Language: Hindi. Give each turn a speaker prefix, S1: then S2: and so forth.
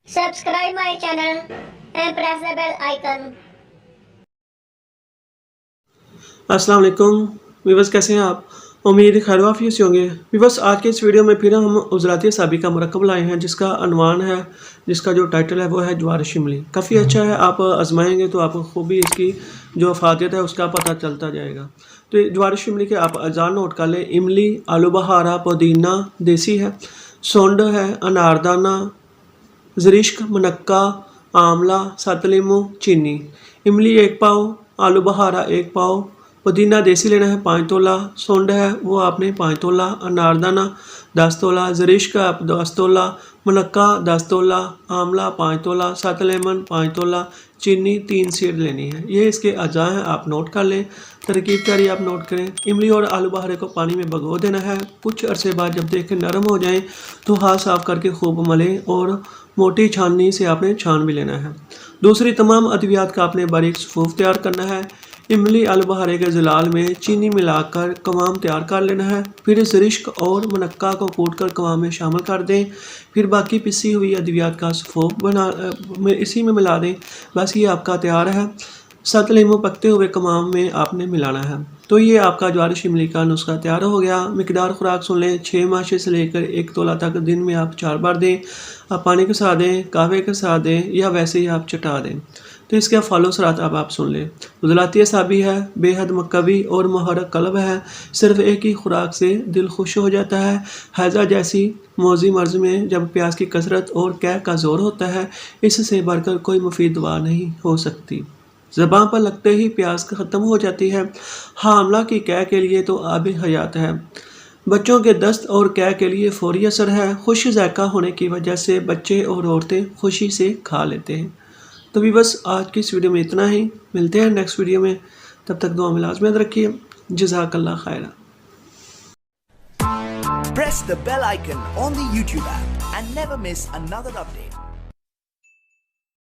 S1: Subscribe my channel and press the bell icon.
S2: अस्सलाम वालेकुम व्यूवर्स, कैसे हैं आप? उम्मीद खैर वाफियत से होंगे। व्यूवर्स, आज के इस वीडियो में फिर हम उज़लाती साबिका मरकब लाए हैं, जिसका अनवान है, जिसका जो टाइटल है वो है ज्वार शिमली। काफ़ी अच्छा है, आप आजमाएंगे तो आपको खूबी इसकी जो अफादियत है उसका पता चलता जाएगा। तो ये ज्वार शिमली के आप अज़ार नोट कर लें। इमली, आलू बहारा, पुदीना देसी है, सोंड है, अनारदाना, ज़रिश्क, मुनक्का, आंवला, सात लीमू, चीनी। इमली 1 पाव, आलू बहारा 1 पाव, पुदीना देसी लेना है 5 तोला, सोंड है वो आपने 5 तोला, अनारदाना 10 तोला, ज़रिश्क आप 10 तोला, मुनक्का 10 तोला, आंवला 5 तोला, सात लेमन 5 तोला, चीनी 3 सीड लेनी है। ये इसके अज़ा हैं, आप नोट कर लें। तरकीब क्या आप नोट करें। इमली और आलू बहारे को पानी में भिगो देना है। कुछ अरसे बाद जब देखें नरम हो जाएं तो हाथ साफ करके खूब मलें और मोटी छाननी से आपने छान भी लेना है। दूसरी तमाम अद्वियात का आपने बारीक सफ़ूफ तैयार करना है। इमली आलू बहारे के ज़लाल में चीनी मिलाकर कवाम तैयार कर लेना है। फिर ज़रिश्क और मुनक्का को कूटकर कवाम में शामिल कर दें। फिर बाकी पिसी हुई अद्वियात का सफ़ूफ इसी में मिला दें। बस ये आपका तैयार है। 7 लीमू पकते हुए कवाम में आपने मिलाना है। तो ये आपका ज्वार शिमली का नुस्खा तैयार हो गया। मिकदार खुराक सुन लें, 6 माशे से लेकर 1 तोला तक दिन में आप 4 बार दें। आप पानी के साथ दें, कहवे के साथ दें या वैसे ही आप चटा दें। तो इसके फॉलो सरात अब आप सुन लें। उज़लाती साबी है, बेहद मकवी और मुहर्रक कल्ब है। सिर्फ एक ही खुराक से दिल खुश हो जाता है। हैज़ा जैसी मौजी मर्ज में जब प्याज की कसरत और कैह का जोर होता है, इससे बढ़कर कोई मुफीद दवा नहीं हो सकती। ज़बान पर लगते ही प्यास ख़त्म हो जाती है। हामला की कैह के लिए तो आब हयात है। बच्चों के दस्त और कैह के लिए फौरी असर है। खुश जायका होने की वजह से बच्चे और औरतें खुशी से खा लेते हैं। तो भी बस आज की इस वीडियो में इतना ही। मिलते हैं नेक्स्ट वीडियो में, तब तक दुआ में लाज़मी याद रखिए। जज़ाकल्लाह Khaira.
S3: Press the bell icon on the YouTube app and never miss another update.